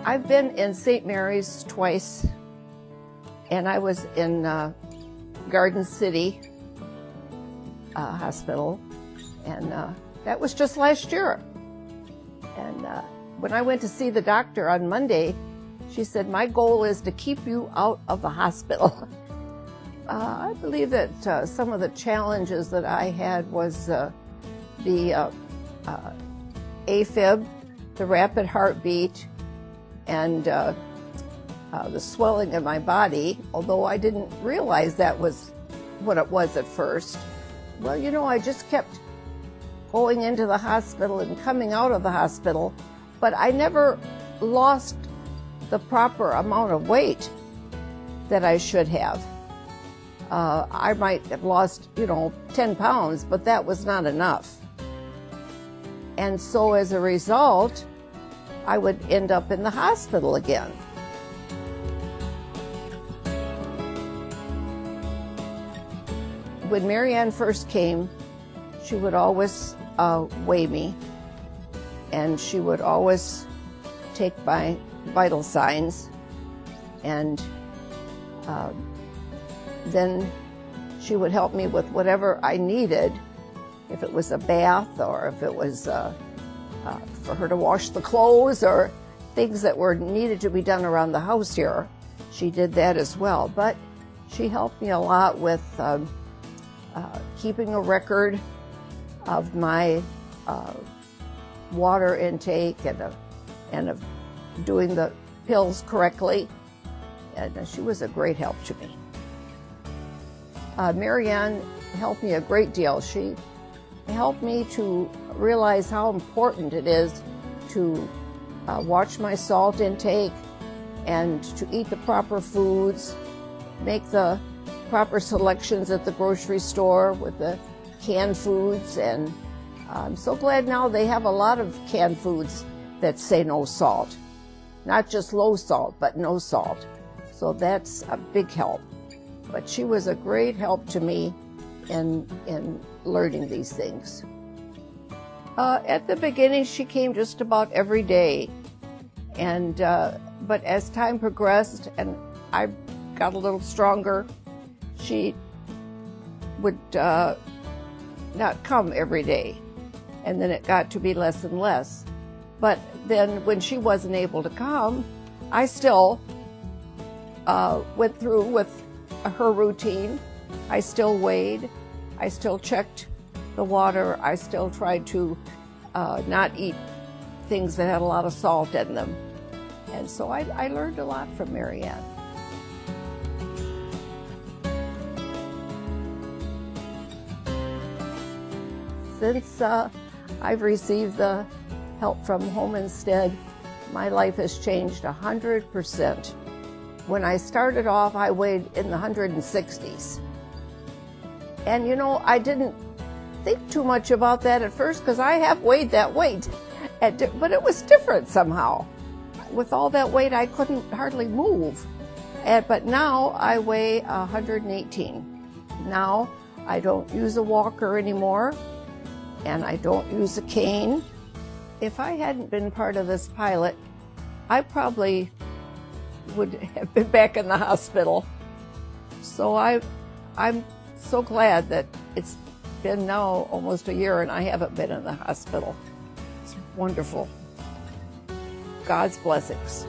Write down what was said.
I've been in St. Mary's twice, and I was in Garden City Hospital, and that was just last year. And when I went to see the doctor on Monday, she said, my goal is to keep you out of the hospital. I believe that some of the challenges that I had was the AFib, the rapid heartbeat, and the swelling in my body, although I didn't realize that was what it was at first. Well, you know, I just kept going into the hospital and coming out of the hospital, but I never lost the proper amount of weight that I should have. I might have lost, 10 pounds, but that was not enough. And so as a result, I would end up in the hospital again. When Marianne first came, she would always weigh me, and she would always take my vital signs, and then she would help me with whatever I needed, if it was a bath or if it was for her to wash the clothes or things that were needed to be done around the house here. She did that as well, but she helped me a lot with keeping a record of my water intake and of doing the pills correctly, and she was a great help to me. Marianne helped me a great deal. She helped me to realize how important it is to watch my salt intake and to eat the proper foods, make the proper selections at the grocery store with the canned foods, and I'm so glad now they have a lot of canned foods that say no salt. Not just low salt, but no salt. So that's a big help. But she was a great help to me in learning these things. At the beginning, she came just about every day, and but as time progressed and I got a little stronger, she would not come every day, and then it got to be less and less. But then when she wasn't able to come, I still went through with her routine. I still weighed, I still checked the water, I still tried to not eat things that had a lot of salt in them. And so I learned a lot from Marianne. Since I've received the help from Home Instead, my life has changed 100%. When I started off, I weighed in the 160s. And I didn't think too much about that at first because I have weighed that weight. But it was different somehow. With all that weight, I couldn't hardly move. But now I weigh 118. Now I don't use a walker anymore, and I don't use a cane. If I hadn't been part of this pilot, I probably would have been back in the hospital. So I'm so glad that it's been now almost a year and I haven't been in the hospital. It's wonderful. God's blessings.